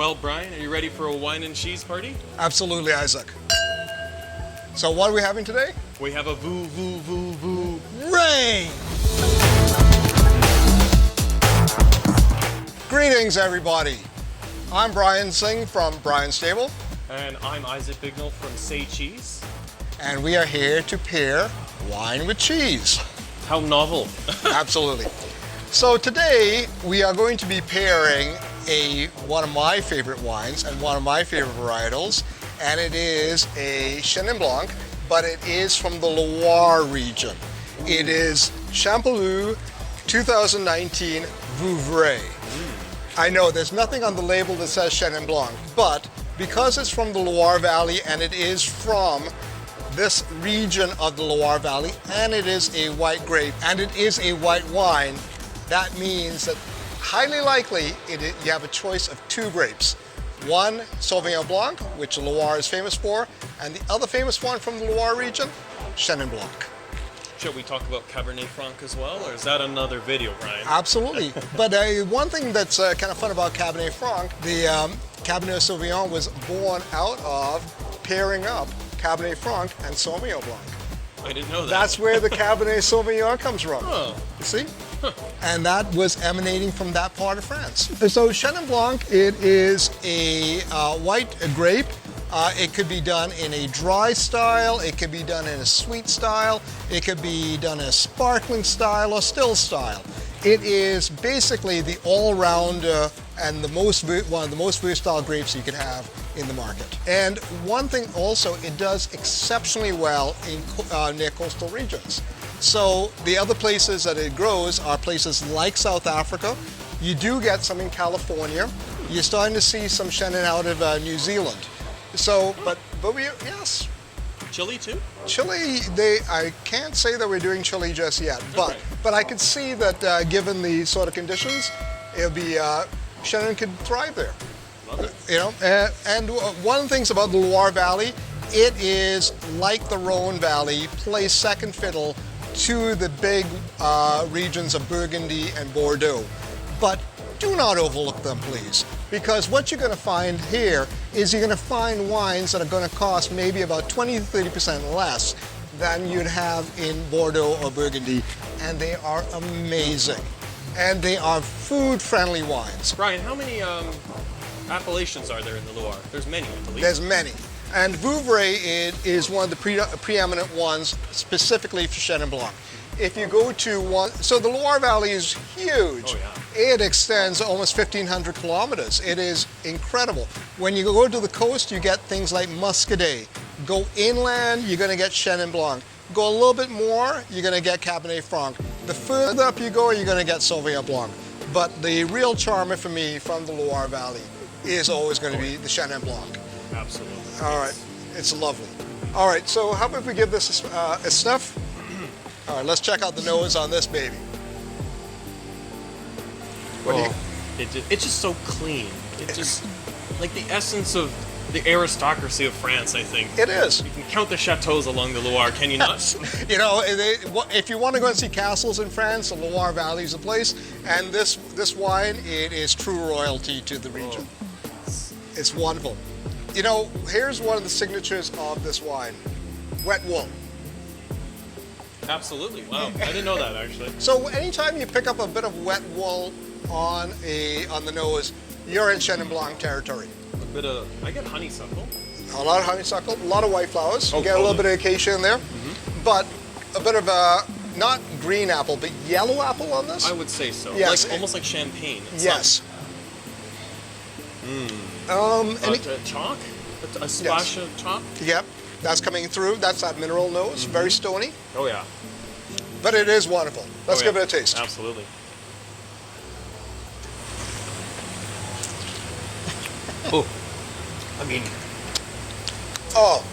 Well, Brian, are you ready for a wine and cheese party? Absolutely, Isaac. So what are we having today? We have a Rain! Greetings, everybody. I'm Brian Singh from Brian's Stable. And I'm Isaac Bignell from Say Cheese. And we are here to pair wine with cheese. How novel. Absolutely. So today we are going to be pairing one of my favorite wines and one of my favorite varietals, and it is a Chenin Blanc, but it is from the Loire region. It is Champalou 2019 Vouvray. I know there's nothing on the label that says Chenin Blanc, but because it's from the Loire Valley and it is from this region of the Loire Valley, and it is a white grape and it is a white wine, that means that highly likely you have a choice of two grapes. One, Sauvignon Blanc, which Loire is famous for, and the other famous one from the Loire region, Chenin Blanc. Should we talk about Cabernet Franc as well, or is that another video, Brian? Absolutely. But one thing that's kind of fun about Cabernet Franc, the Cabernet Sauvignon was born out of pairing up Cabernet Franc and Sauvignon Blanc. I didn't know that. That's where the Cabernet Sauvignon comes from. Oh. You see? And that was emanating from that part of France. So Chenin Blanc, it is a white grape. It could be done in a dry style, it could be done in a sweet style, it could be done in a sparkling style or still style. It is basically the all-round and one of the most versatile grapes you can have in the market. And one thing also, it does exceptionally well in near coastal regions. So the other places that it grows are places like South Africa. You do get some in California. You're starting to see some Chenin out of New Zealand. So, but yes. Chile too? Chile, I can't say that we're doing Chile just yet, but I could see that given the sort of conditions, it'll be Chenin could thrive there. Love it. You know, and one of the things about the Loire Valley, it is like the Rhone Valley, plays second fiddle to the big regions of Burgundy and Bordeaux. But do not overlook them, please, because what you're going to find here is you're going to find wines that are going to cost maybe about 20 to 30% less than you'd have in Bordeaux or Burgundy, and they are amazing. And they are food-friendly wines. Brian, how many appellations are there in the Loire? There's many, I believe. There's many. And Vouvray is one of the preeminent ones specifically for Chenin Blanc. If you go to one, so the Loire Valley is huge. Oh, yeah. It extends almost 1,500 kilometers. It is incredible. When you go to the coast, you get things like Muscadet. Go inland, you're going to get Chenin Blanc. Go a little bit more, you're going to get Cabernet Franc. The further up you go, you're going to get Sauvignon Blanc. But the real charmer for me from the Loire Valley is always going to be the Chenin Blanc. Absolutely. All right, it's lovely. All right, so how about we give this a sniff? All right, let's check out the nose on this baby. What do you? It's just so clean. It's just like the essence of the aristocracy of France, I think. It is. You can count the chateaus along the Loire, can you not? You know, if you want to go and see castles in France, the Loire Valley is a place. And this wine, it is true royalty to the region. It's wonderful. You know, here's one of the signatures of this wine: wet wool. Absolutely. Wow, I didn't know that actually. So anytime you pick up a bit of wet wool on the nose, you're in Chenin Blanc territory. I get honeysuckle. A lot of honeysuckle, a lot of white flowers. Oh, You get a little totally. bit of acacia in there, but a bit of not green apple, but yellow apple on this. I would say so. Yes. Like almost like champagne. It's Yes. Chalk? A splash of chalk? Yep, that's coming through. That's that mineral nose, very stony, Oh yeah. but it is wonderful. Let's Oh, yeah. give it a taste. Absolutely. Oh, I mean, Oh,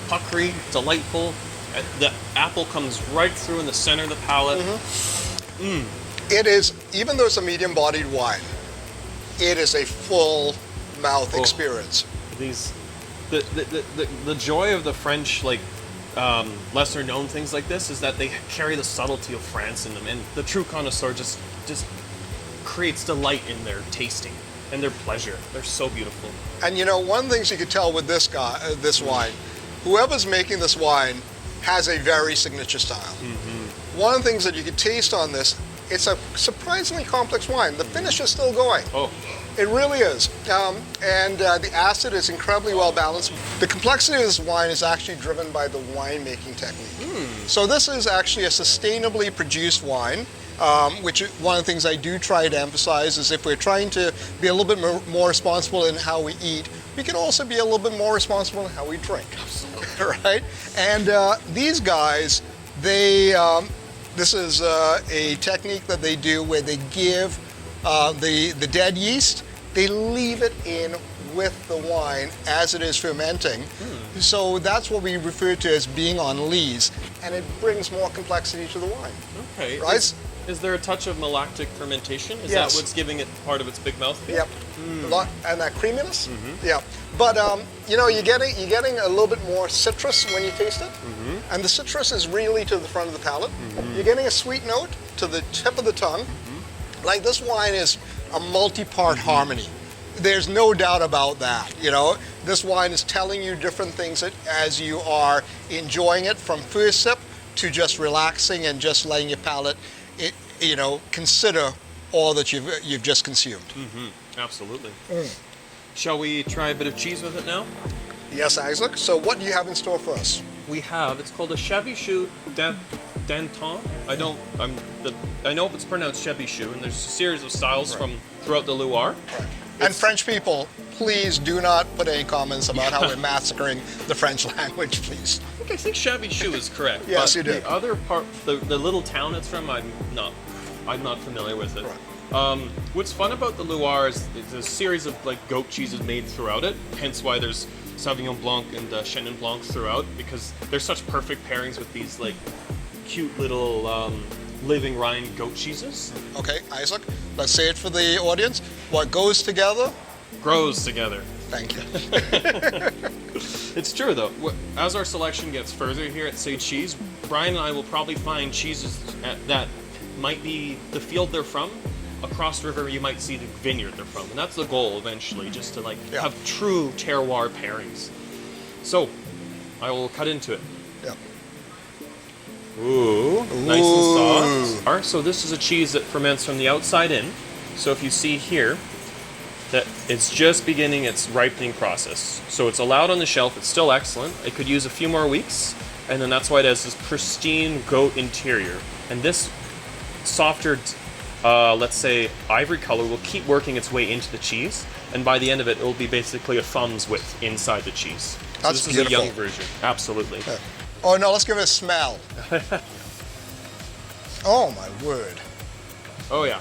puckery, delightful. The apple comes right through in the center of the palate. it is, even though it's a medium-bodied wine, it is a full mouth experience. The joy of the French, like lesser known things like this, is that they carry the subtlety of France in them, and the true connoisseur just creates delight in their tasting. and their pleasure. They're so beautiful. And you know, one of the things you could tell with this guy, this wine, whoever's making this wine has a very signature style. One of the things that you could taste on this, it's a surprisingly complex wine. The finish is still going. Oh, It really is. The acid is incredibly well balanced. The complexity of this wine is actually driven by the winemaking technique. So this is actually a sustainably produced wine, which one of the things I do try to emphasize is if we're trying to be a little bit more responsible in how we eat, we can also be a little bit more responsible in how we drink. Absolutely. Right? And these guys, this is a technique that they do where they give the dead yeast, they leave it in with the wine as it is fermenting. So that's what we refer to as being on lees, and it brings more complexity to the wine. okay. Right? Is there a touch of malactic fermentation? Is Yes. that what's giving it part of its big mouthfeel? Yep. And that creaminess. Yeah. But you know, you're getting a little bit more citrus when you taste it, and the citrus is really to the front of the palate. You're getting a sweet note to the tip of the tongue. Like this wine is a multi-part harmony. There's no doubt about that. You know, this wine is telling you different things as you are enjoying it, from first sip to just relaxing and just letting your palate, you know, consider all that you've just consumed. Absolutely. Shall we try a bit of cheese with it now? Yes, Isaac. So what do you have in store for us? We have, it's called a Champalou Danton. I know it's pronounced Champalou, and there's a series of styles from throughout the Loire. And French people, please do not put any comments about how we're massacring the French language, please. I think Champalou is correct. Yes, but you did. The other part, the little town it's from, I'm not familiar with it. What's fun about the Loire is there's a series of like goat cheeses made throughout it. Hence why there's Sauvignon Blanc and Chenin Blanc throughout, because they're such perfect pairings with these like cute little living rind goat cheeses. Okay, Isaac, let's say it for the audience. What goes together grows together. Thank you. It's true though. As our selection gets further here at Say Cheese, Brian and I will probably find cheeses that might be the field they're from. Across the river, you might see the vineyard they're from, and that's the goal eventually, just to like have true terroir pairings. So, I will cut into it. Yeah. Ooh, nice and soft. Alright, so this is a cheese that ferments from the outside in. So if you see here, that it's just beginning its ripening process. So it's allowed on the shelf. It's still excellent. It could use a few more weeks, and then that's why it has this pristine goat interior. And this softer, let's say, ivory color will keep working its way into the cheese, and by the end of it, it will be basically a thumb's width inside the cheese. So That's this beautiful. is a young version. Absolutely. Yeah. Oh no, let's give it a smell. Oh my word. Oh yeah.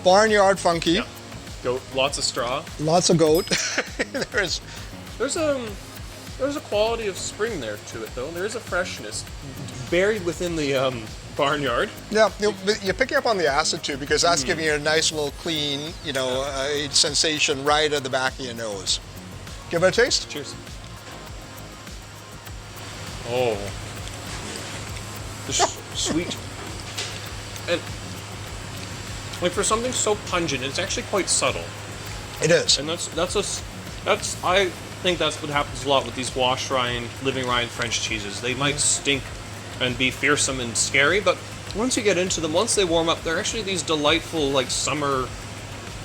Barnyard funky. Yeah. Goat, lots of straw. Lots of goat. There's a quality of spring there to it though. There is a freshness buried within the barnyard. Yeah, you're picking up on the acid too, because that's giving you a nice little clean, you know, sensation right at the back of your nose. Give it a taste. Cheers. Oh, the sweet, and like for something so pungent, it's actually quite subtle. It is. And I think that's what happens a lot with these wash rind, living rind French cheeses. They might stink and be fearsome and scary, but once you get into them, once they warm up, they're actually these delightful, like, summer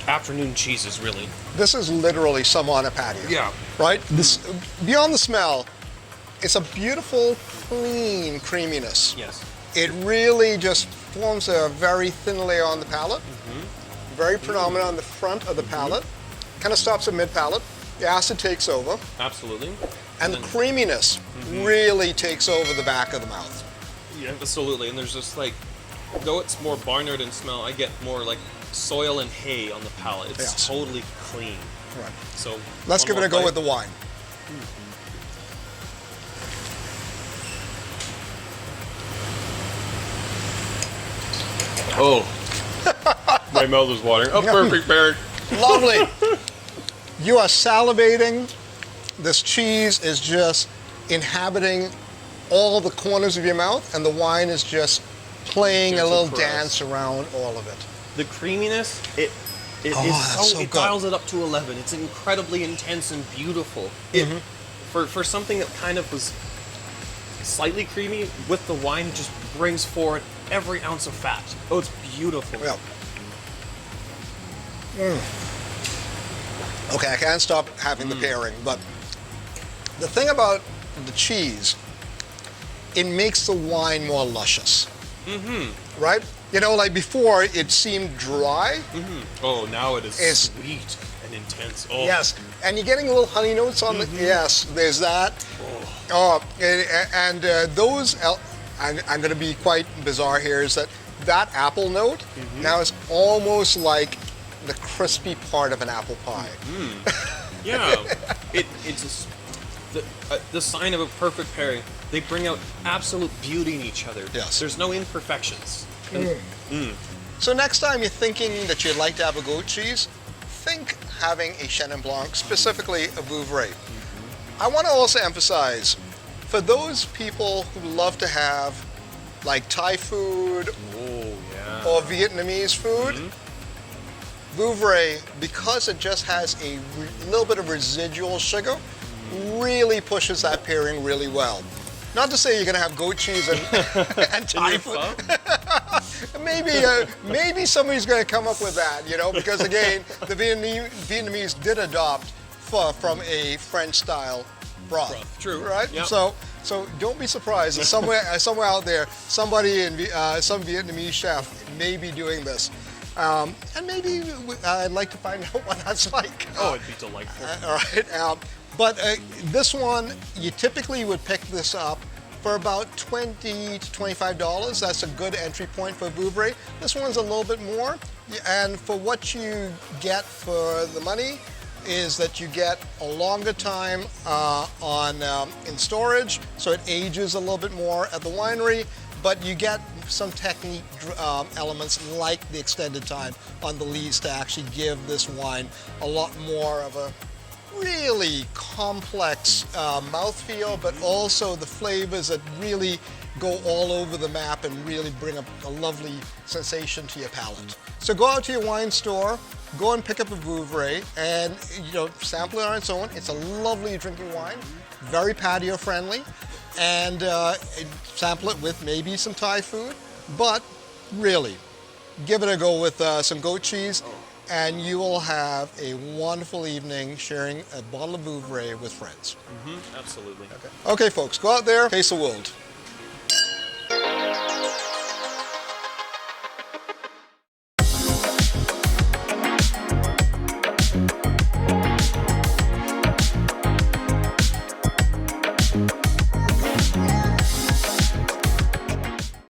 afternoon cheeses, really. This is literally some on a patio. Yeah. Right? This, beyond the smell, it's a beautiful, clean creaminess. Yes. It really just forms a very thin layer on the palate, very predominant on the front of the palate, kind of stops at mid-palate. The acid takes over. Absolutely. And the creaminess really takes over the back of the mouth. Yeah, absolutely. And there's just like, though it's more barnyard in smell, I get more like soil and hay on the palate. It's Yes. totally clean. Right. So Let's give it a go with the wine. Oh, my mouth is watering. Oh, perfect pairing. Lovely. You are salivating. This cheese is just inhabiting all the corners of your mouth, and the wine is just playing a Gentle little caress. dance around all of it. The creaminess, it that's so it good. dials it up to 11. It's incredibly intense and beautiful. For something that kind of was slightly creamy, with the wine just brings forward every ounce of fat. Oh, it's beautiful. Yeah. Okay, I can't stop having the pairing, but the thing about the cheese, it makes the wine more luscious. Right? You know, like before, it seemed dry. Oh, now it is It's- sweet and intense. Oh. Yes, and you're getting little honey notes on the. Yes, there's that. Oh, and those. I'm going to be quite bizarre here. Is that apple note now is almost like the crispy part of an apple pie. Yeah, it's just the sign of a perfect pairing. They bring out absolute beauty in each other. Yes. There's no imperfections. So next time you're thinking that you'd like to have a goat cheese, think having a Chenin Blanc, specifically a Vouvray. I want to also emphasize, for those people who love to have like Thai food Oh, yeah. or Vietnamese food, Vouvray, because it just has a little bit of residual sugar, really pushes that pairing really well. Not to say you're going to have goat cheese and, and Thai your food. pho? Maybe somebody's going to come up with that, you know, because again, the Vietnamese did adopt pho from a French-style broth. True. Right? Yep. So don't be surprised. Somewhere out there, somebody some Vietnamese chef may be doing this. And maybe I'd like to find out what that's like. Oh, it'd be delightful. All right. But this one, you typically would pick this up for about $20 to $25. That's a good entry point for Vouvray. This one's a little bit more. And for what you get for the money is that you get a longer time in storage, so it ages a little bit more at the winery, but you get some technique elements like the extended time on the lees to actually give this wine a lot more of a really complex mouthfeel, but also the flavors that really go all over the map and really bring a lovely sensation to your palate. So go out to your wine store, go and pick up a Vouvray, and sample it on its own. It's a lovely drinking wine, very patio friendly, and sample it with maybe some Thai food, but really, give it a go with some goat cheese, and you will have a wonderful evening sharing a bottle of Vouvray with friends. Absolutely. Okay, folks, go out there, taste the world.